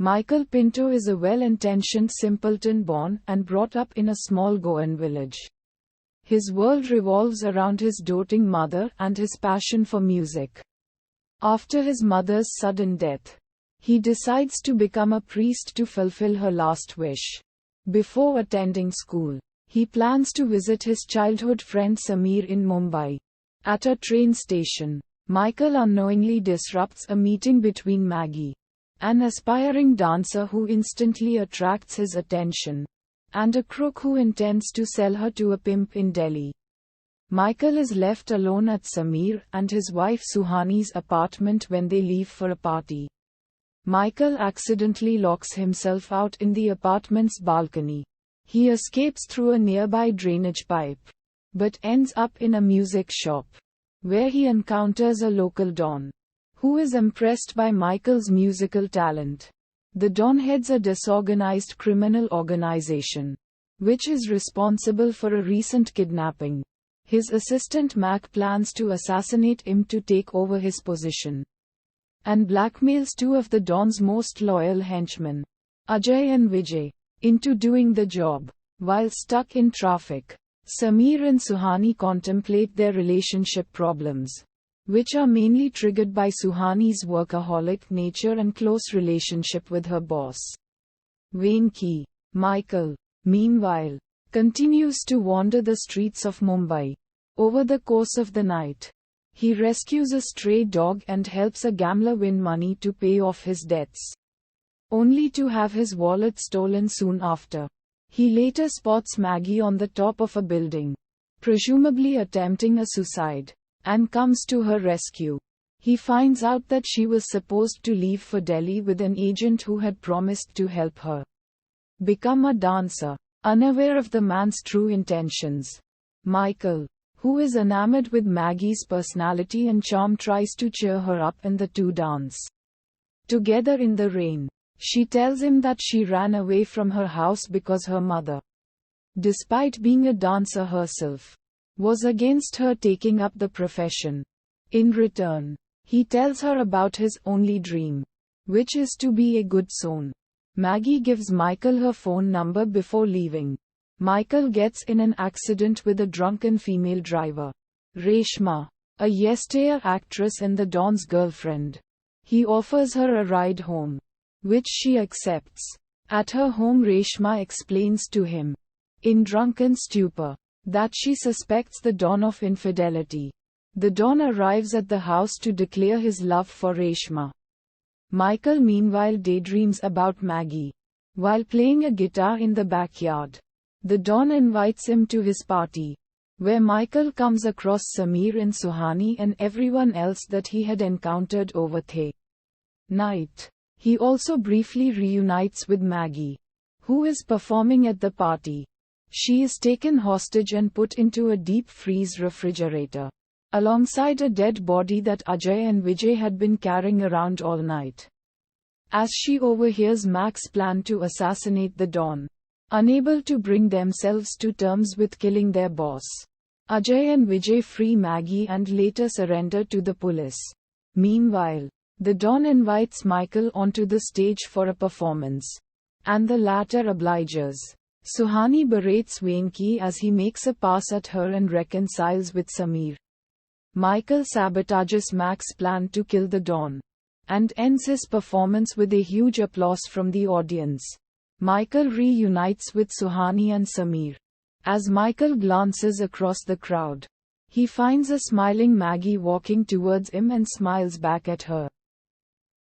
Michael Pinto is a well-intentioned simpleton born and brought up in a small Goan village. His world revolves around his doting mother and his passion for music. After his mother's sudden death, he decides to become a priest to fulfill her last wish. Before attending school, he plans to visit his childhood friend Sameer in Mumbai. At a train station, Michael unknowingly disrupts a meeting between Maggie, an aspiring dancer who instantly attracts his attention, and a crook who intends to sell her to a pimp in Delhi. Michael is left alone at Sameer and his wife Suhani's apartment when they leave for a party. Michael accidentally locks himself out in the apartment's balcony. He escapes through a nearby drainage pipe, but ends up in a music shop, where he encounters a local don, who is impressed by Michael's musical talent. The don heads a disorganized criminal organization, which is responsible for a recent kidnapping. His assistant Mac plans to assassinate him to take over his position, and blackmails two of the don's most loyal henchmen, Ajay and Vijay, into doing the job. While stuck in traffic, Sameer and Suhani contemplate their relationship problems, which are mainly triggered by Suhani's workaholic nature and close relationship with her boss, Venki. Michael, meanwhile, continues to wander the streets of Mumbai. Over the course of the night, he rescues a stray dog and helps a gambler win money to pay off his debts, only to have his wallet stolen soon after. He later spots Maggie on the top of a building, presumably attempting a suicide, and comes to her rescue. He finds out that she was supposed to leave for Delhi with an agent who had promised to help her become a dancer. Unaware of the man's true intentions, Michael, who is enamored with Maggie's personality and charm, tries to cheer her up and the two dance together in the rain. She tells him that she ran away from her house because her mother, despite being a dancer herself, was against her taking up the profession. In return, he tells her about his only dream, which is to be a good son. Maggie gives Michael her phone number before leaving. Michael gets in an accident with a drunken female driver, Reshma, a yesteryear actress and the don's girlfriend. He offers her a ride home, which she accepts. At her home, Reshma explains to him, in drunken stupor, that she suspects the don of infidelity. The don arrives at the house to declare his love for Reshma. Michael meanwhile daydreams about Maggie, while playing a guitar in the backyard. The don invites him to his party, where Michael comes across Sameer and Suhani and everyone else that he had encountered over the night. He also briefly reunites with Maggie, who is performing at the party. She is taken hostage and put into a deep freeze refrigerator, alongside a dead body that Ajay and Vijay had been carrying around all night. As she overhears Mac's plan to assassinate the don, unable to bring themselves to terms with killing their boss, Ajay and Vijay free Maggie and later surrender to the police. Meanwhile, the don invites Michael onto the stage for a performance, and the latter obliges. Suhani berates Venki as he makes a pass at her and reconciles with Sameer. Michael sabotages Mac's plan to kill the don, and ends his performance with a huge applause from the audience. Michael reunites with Suhani and Sameer. As Michael glances across the crowd, he finds a smiling Maggie walking towards him and smiles back at her.